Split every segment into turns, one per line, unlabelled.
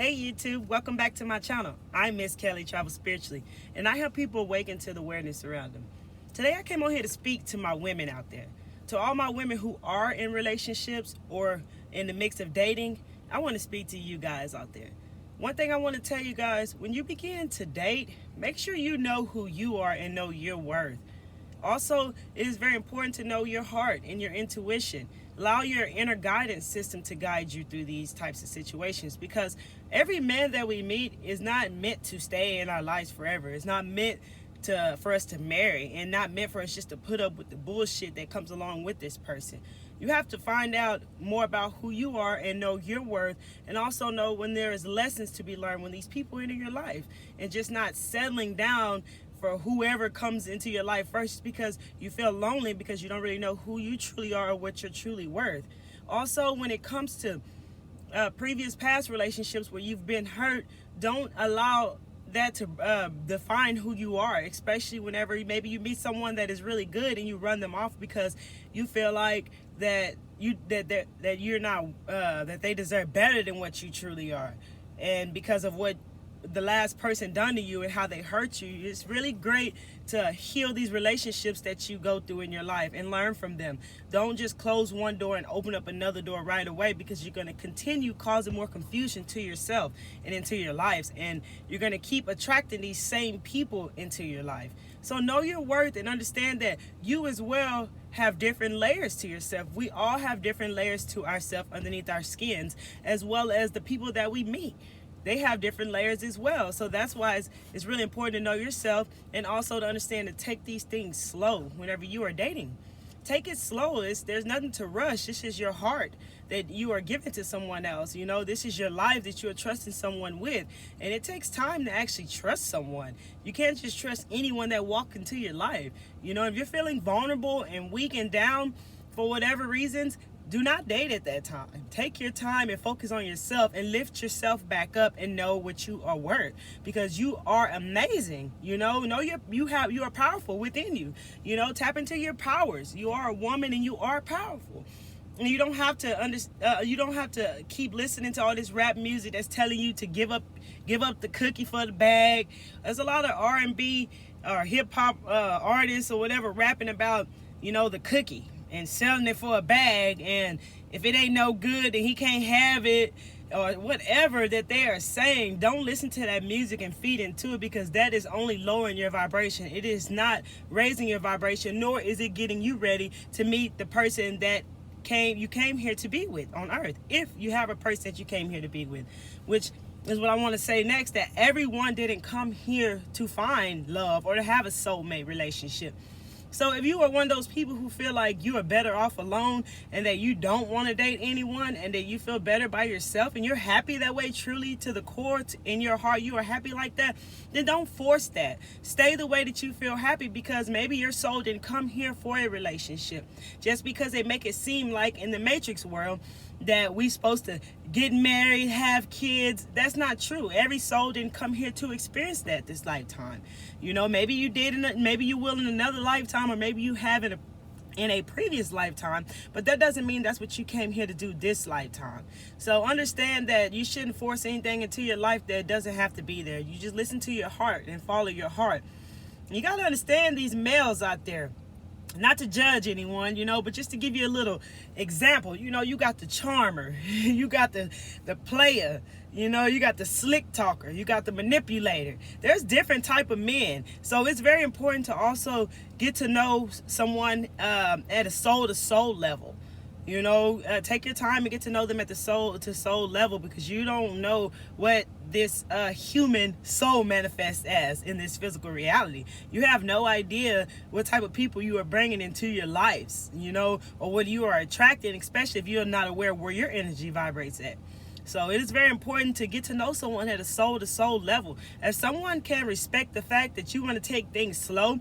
Hey YouTube, welcome back to my channel. I'm Mrs.Kelli, Travel Spiritually, and I help people awaken to the awareness around them. Today I came on here to speak to my women out there. To all my women who are in relationships or in the mix of dating, I want to speak to you guys out there. One thing I want to tell you guys, when you begin to date, make sure you know who you are and know your worth. Also, it is very important to know your heart and your intuition. Allow your inner guidance system to guide you through these types of situations, because every man that we meet is not meant to stay in our lives forever. It's not meant for us to marry, and not meant for us just to put up with the bullshit that comes along with this person. You have to find out more about who you are and know your worth, and also know when there is lessons to be learned when these people enter your life, and just not settling down for whoever comes into your life first because you feel lonely, because you don't really know who you truly are or what you're truly worth. Also, when it comes to previous past relationships where you've been hurt, don't allow that to define who you are, especially whenever maybe you meet someone that is really good and you run them off because you feel like that you're not that they deserve better than what you truly are, and because of what the last person done to you and how they hurt you. It's really great to heal these relationships that you go through in your life and learn from them. Don't just close one door and open up another door right away, because you're going to continue causing more confusion to yourself and into your lives, and you're going to keep attracting these same people into your life. So know your worth and understand that you as well have different layers to yourself. We all have different layers to ourselves underneath our skins, as well as the people that we meet. They have different layers as well. So that's why it's really important to know yourself, and also to understand to take these things slow whenever you are dating. Take it slow. There's nothing to rush. This is your heart that you are giving to someone else. You know, this is your life that you are trusting someone with. And it takes time to actually trust someone. You can't just trust anyone that walks into your life. You know, if you're feeling vulnerable and weak and down for whatever reasons, do not date at that time. Take your time and focus on yourself and lift yourself back up and know what you are worth, because you are amazing. You know you are powerful within you. You know, tap into your powers. You are a woman and you are powerful. And you don't have to keep listening to all this rap music that's telling you to give up the cookie for the bag. There's a lot of R&B or hip hop artists or whatever rapping about, you know, the cookie and selling it for a bag, and if it ain't no good then he can't have it, or whatever that they are saying. Don't listen to that music and feed into it, because that is only lowering your vibration. It is not raising your vibration, nor is it getting you ready to meet the person that you came here to be with on earth, if you have a person that you came here to be with. Which is what I want to say next, that everyone didn't come here to find love or to have a soulmate relationship. So if you are one of those people who feel like you are better off alone, and that you don't want to date anyone, and that you feel better by yourself, and you're happy that way, truly to the core, in your heart you are happy like that, then don't force that. Stay the way that you feel happy, because maybe your soul didn't come here for a relationship. Just because they make it seem like in the Matrix world that we supposed to get married, have kids, that's not true. Every soul didn't come here to experience that this lifetime. You know, maybe you did, maybe you will in another lifetime, or maybe you have in a previous lifetime, but that doesn't mean that's what you came here to do this lifetime. So understand that you shouldn't force anything into your life that doesn't have to be there. You just listen to your heart and follow your heart. You got to understand these males out there. Not to judge anyone, you know, but just to give you a little example. You know, you got the charmer, you got the player, you know, you got the slick talker, you got the manipulator. There's different type of men. So it's very important to also get to know someone at a soul to soul level. You know, take your time and get to know them at the soul to soul level, because you don't know what this human soul manifests as in this physical reality. You have no idea what type of people you are bringing into your lives, you know, or what you are attracting, especially if you're not aware where your energy vibrates at. So it is very important to get to know someone at a soul to soul level. If someone can respect the fact that you want to take things slow,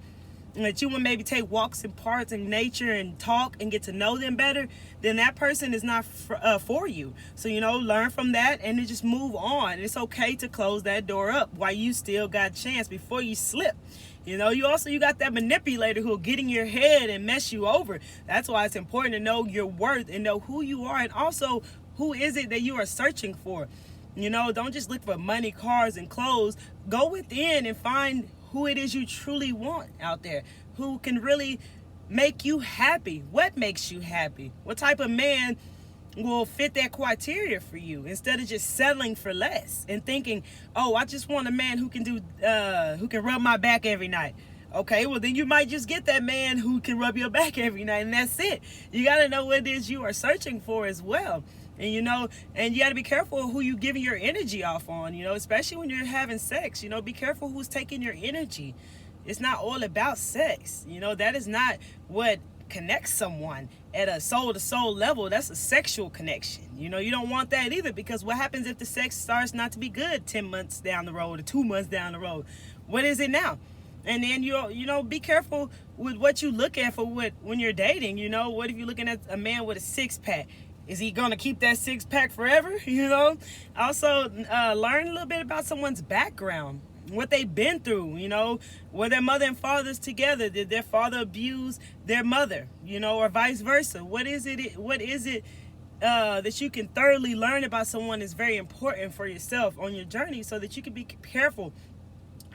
and that you want to maybe take walks in parks and nature and talk and get to know them better, then that person is not for you. So, you know, learn from that and then just move on. It's okay to close that door up while you still got a chance before you slip. You know, you got that manipulator who will get in your head and mess you over. That's why it's important to know your worth and know who you are, and also who is it that you are searching for. You know, don't just look for money, cars, and clothes. Go within and find who it is you truly want out there, who can really make you happy. What makes you happy? What type of man will fit that criteria for you, instead of just settling for less and thinking, oh, I just want a man who can who can rub my back every night. Okay, well then you might just get that man who can rub your back every night, and that's it. You got to know what it is you are searching for as well. And you know, and you got to be careful who you giving your energy off on, you know, especially when you're having sex. You know, be careful who's taking your energy. It's not all about sex. You know, that is not what connects someone at a soul to soul level. That's a sexual connection. You know, you don't want that either, because what happens if the sex starts not to be good 10 months down the road or 2 months down the road? What is it now? And then you know, be careful with what you look at for when you're dating. You know, what if you're looking at a man with a 6-pack? Is he gonna keep that 6-pack forever? You know. Also, learn a little bit about someone's background, what they've been through. You know, were their mother and fathers together? Did their father abuse their mother? You know, or vice versa? What is it that you can thoroughly learn about someone is very important for yourself on your journey, so that you can be careful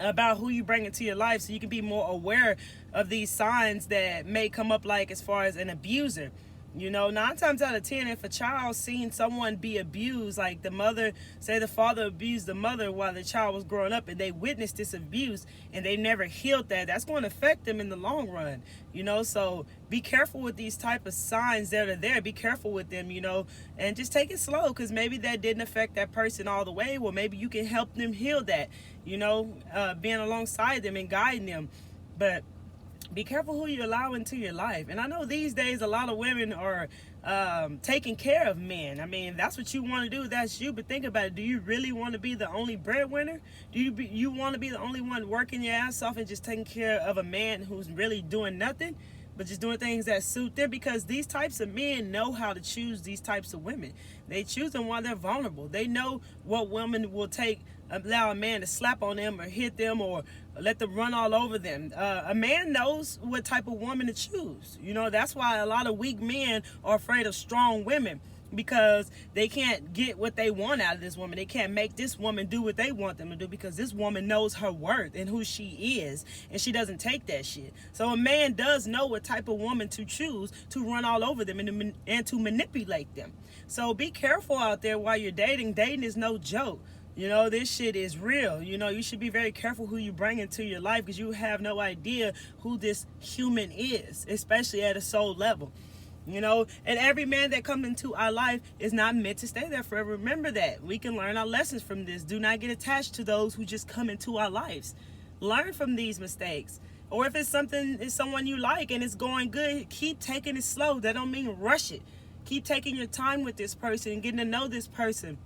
about who you bring into your life, so you can be more aware of these signs that may come up, like as far as an abuser. You know, 9 times out of 10, if a child seen someone be abused, like the mother, say the father abused the mother while the child was growing up, and they witnessed this abuse and they never healed that's going to affect them in the long run. You know, so be careful with these type of signs that are there. Be careful with them, you know, and just take it slow, because maybe that didn't affect that person all the way. Well, maybe you can help them heal that, you know, being alongside them and guiding them. But be careful who you allow into your life. And I know these days a lot of women are taking care of men. I mean, that's what you want to do. That's you. But think about it. Do you really want to be the only breadwinner? Do you want to be the only one working your ass off and just taking care of a man who's really doing nothing, but just doing things that suit them? Because these types of men know how to choose these types of women. They choose them while they're vulnerable. They know what women will allow a man to slap on them or hit them or let them run all over them. A man knows what type of woman to choose. You know, that's why a lot of weak men are afraid of strong women, because they can't get what they want out of this woman. They can't make this woman do what they want them to do, because this woman knows her worth and who she is, and she doesn't take that shit. So a man does know what type of woman to choose to run all over them and to manipulate them. So be careful out there while you're dating. Dating is no joke. You know, this shit is real. You know, you should be very careful who you bring into your life, because you have no idea who this human is, especially at a soul level. You know, and every man that comes into our life is not meant to stay there forever. Remember that. We can learn our lessons from this. Do not get attached to those who just come into our lives. Learn from these mistakes. Or if it's someone you like and it's going good, keep taking it slow. That don't mean rush it. Keep taking your time with this person and getting to know this person,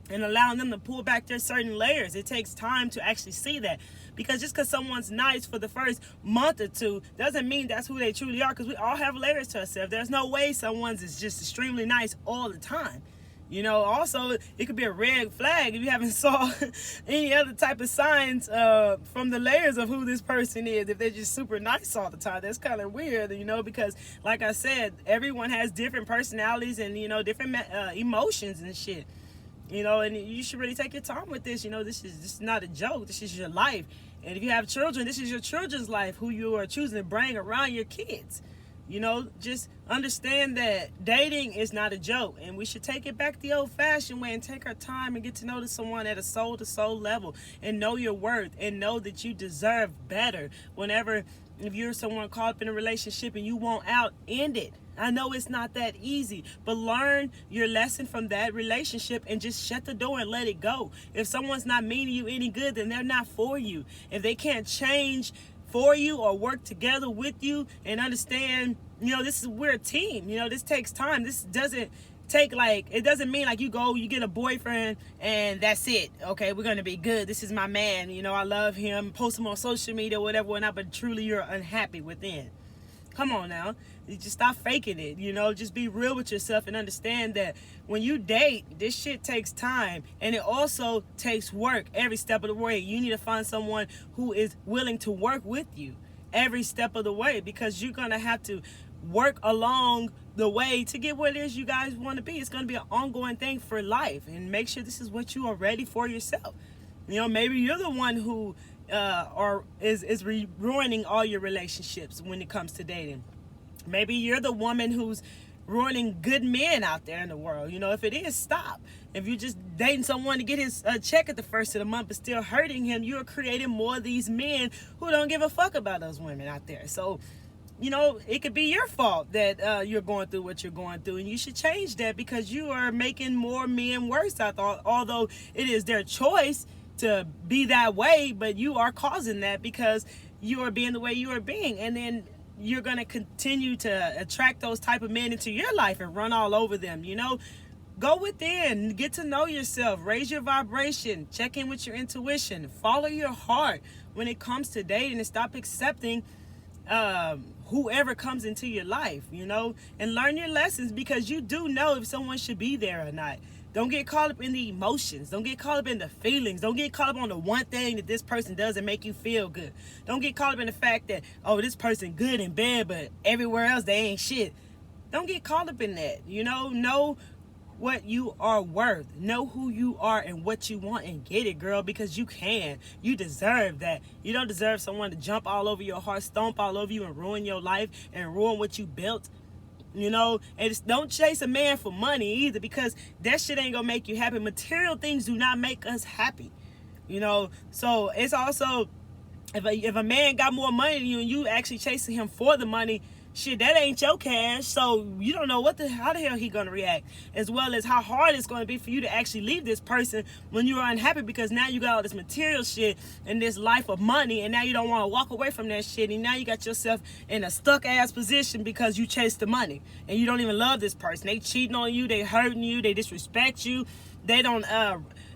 and allowing them to pull back their certain layers. It takes time to actually see that, because just because someone's nice for the first month or two doesn't mean that's who they truly are, because we all have layers to ourselves. There's no way someone's is just extremely nice all the time. You know, also, it could be a red flag if you haven't saw any other type of signs from the layers of who this person is. If they're just super nice all the time, that's kind of weird, you know, because like I said, everyone has different personalities and, you know, different emotions and shit. You know, and you should really take your time with this. You know, this is not a joke. This is your life. And if you have children, this is your children's life, who you are choosing to bring around your kids. You know, just understand that dating is not a joke. And we should take it back the old-fashioned way and take our time and get to know someone at a soul-to-soul level and know your worth and know that you deserve better. If you're someone caught up in a relationship and you want out, end it. I know it's not that easy, but learn your lesson from that relationship and just shut the door and let it go. If someone's not meaning you any good, then they're not for you. If they can't change for you or work together with you and understand, you know, we're a team. You know, this takes time. This doesn't take it doesn't mean like you get a boyfriend and that's it. Okay, we're going to be good. This is my man. You know, I love him. Post him on social media, whatever, but truly you're unhappy within. Come on now. You just stop faking it, you know, just be real with yourself and understand that when you date, this shit takes time, and it also takes work every step of the way. You need to find someone who is willing to work with you every step of the way, because you're going to have to work along the way to get what it is you guys want to be. It's going to be an ongoing thing for life, and make sure this is what you are ready for yourself. You know, maybe you're the one who is ruining all your relationships when it comes to dating. Maybe you're the woman who's ruining good men out there in the world. You know, if it is, stop. If you're just dating someone to get his check at the first of the month but still hurting him, you're creating more of these men who don't give a fuck about those women out there. So, you know, it could be your fault that you're going through what you're going through, and you should change that, because you are making more men worse. Although it is their choice to be that way, but you are causing that because you are being the way you are being. And then you're going to continue to attract those type of men into your life and run all over them. You know, go within, get to know yourself, raise your vibration, check in with your intuition, follow your heart when it comes to dating, and stop accepting whoever comes into your life, you know, and learn your lessons, because you do know if someone should be there or not. Don't get caught up in the emotions. Don't get caught up in the feelings. Don't get caught up on the one thing that this person does and make you feel good. Don't get caught up in the fact that, oh, this person good in bed, but everywhere else they ain't shit. Don't get caught up in that. You know what you are worth. Know who you are and what you want, and get it, girl, because you can. You deserve that. You don't deserve someone to jump all over your heart, stomp all over you, and ruin your life and ruin what you built. You know, and don't chase a man for money either, because that shit ain't gonna make you happy. Material things do not make us happy, you know. So it's also, if a man got more money than you and you actually chasing him for the money, shit, that ain't your cash. So you don't know how the hell he gonna react, as well as how hard it's gonna be for you to actually leave this person when you're unhappy, because now you got all this material shit and this life of money, and now you don't want to walk away from that shit, and now you got yourself in a stuck ass position because you chased the money and you don't even love this person. They cheating on you, they hurting you, they disrespect you, they don't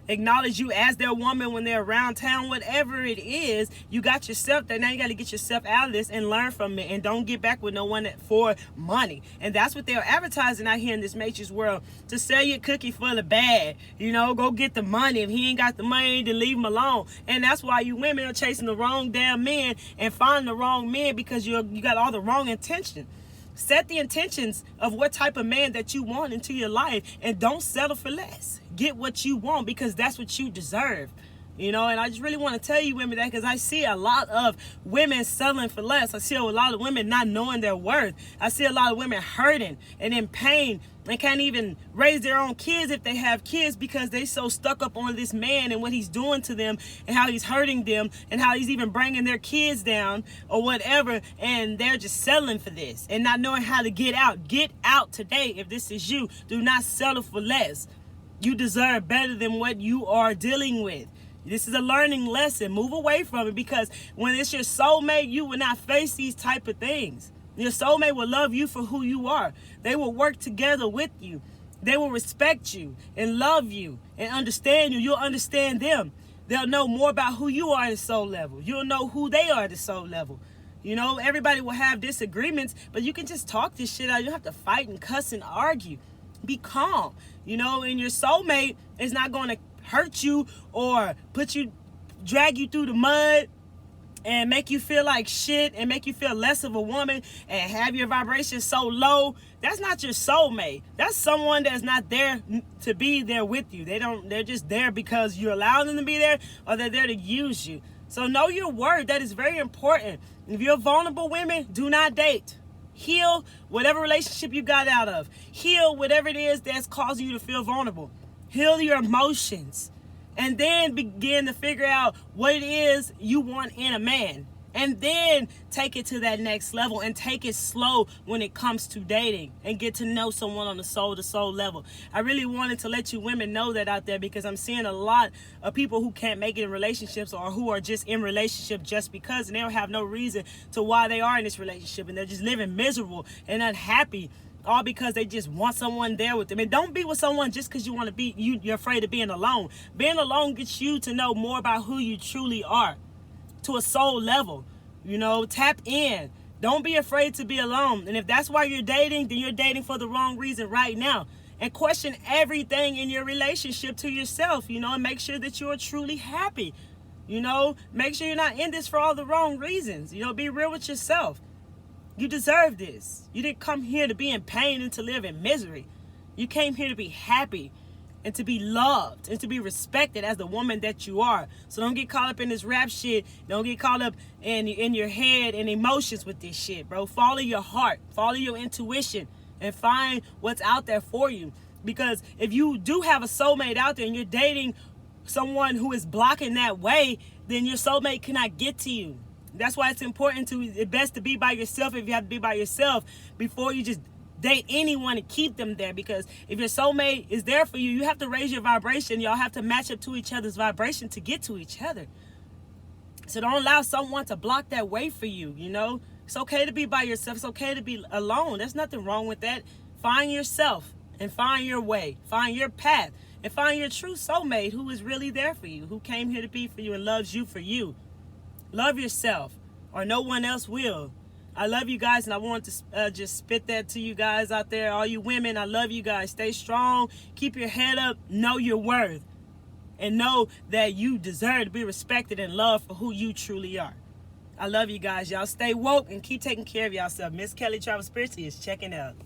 acknowledge you as their woman when they're around town. Whatever it is, you got yourself there. Now you got to get yourself out of this and learn from it, and don't get back with no one for money. And that's what they're advertising out here in this matrix world, to sell your cookie for the bag. You know, go get the money. If he ain't got the money, then leave him alone. And that's why you women are chasing the wrong damn men and finding the wrong men, because you got all the wrong intention. Set the intentions of what type of man that you want into your life, and don't settle for less. Get what you want, because that's what you deserve. You know, and I just really want to tell you women that, because I see a lot of women settling for less. I see a lot of women not knowing their worth. I see a lot of women hurting and in pain and can't even raise their own kids if they have kids, because they so stuck up on this man and what he's doing to them and how he's hurting them and how he's even bringing their kids down or whatever, and they're just settling for this and not knowing how to get out. Get out today if this is you. Do not settle for less. You deserve better than what you are dealing with. This is a learning lesson. Move away from it, because when it's your soulmate, you will not face these type of things. Your soulmate will love you for who you are. They will work together with you. They will respect you and love you and understand you. You'll understand them. They'll know more about who you are at the soul level. You'll know who they are at the soul level. You know, everybody will have disagreements, but you can just talk this shit out. You don't have to fight and cuss and argue. Be calm, you know, and your soulmate is not going to hurt you or drag you through the mud and make you feel like shit and make you feel less of a woman and have your vibration so low. That's not your soulmate. That's someone that's not there to be there with you. They're just there because you allow them to be there, or they're there to use you. So know your worth. That is very important. If you're vulnerable women, do not date. Heal whatever relationship you got out of. Heal whatever it is that's causing you to feel vulnerable. Heal your emotions. And then begin to figure out what it is you want in a man. And then take it to that next level, and take it slow when it comes to dating, and get to know someone on the soul-to-soul level. I really wanted to let you women know that out there, because I'm seeing a lot of people who can't make it in relationships, or who are just in relationship just because, and they don't have no reason to why they are in this relationship, and they're just living miserable and unhappy, all because they just want someone there with them. And don't be with someone just because you want to be, you're afraid of being alone. Being alone gets you to know more about who you truly are, to a soul level. You know, tap in. Don't be afraid to be alone. And if that's why you're dating, then you're dating for the wrong reason right now. And question everything in your relationship to yourself, you know, and make sure that you're truly happy. You know, make sure you're not in this for all the wrong reasons. You know, be real with yourself. You deserve this. You didn't come here to be in pain and to live in misery. You came here to be happy and to be loved and to be respected as the woman that you are. So don't get caught up in this rap shit. Don't get caught up in your head and emotions with this shit, bro. Follow your heart. Follow your intuition and find what's out there for you. Because if you do have a soulmate out there and you're dating someone who is blocking that way, then your soulmate cannot get to you. That's why it's best to be by yourself if you have to be by yourself before you just date anyone and keep them there. Because if your soulmate is there for you, you have to raise your vibration. Y'all have to match up to each other's vibration to get to each other. So don't allow someone to block that way for you, you know? It's okay to be by yourself. It's okay to be alone. There's nothing wrong with that. Find yourself and find your way. Find your path. And find your true soulmate who is really there for you, who came here to be for you and loves you for you. Love yourself, or no one else will. I love you guys, and I want to just spit that to you guys out there. All you women, I love you guys. Stay strong. Keep your head up. Know your worth. And know that you deserve to be respected and loved for who you truly are. I love you guys. Y'all stay woke and keep taking care of yourself. Miss Kelli Travel Spiritually is checking out.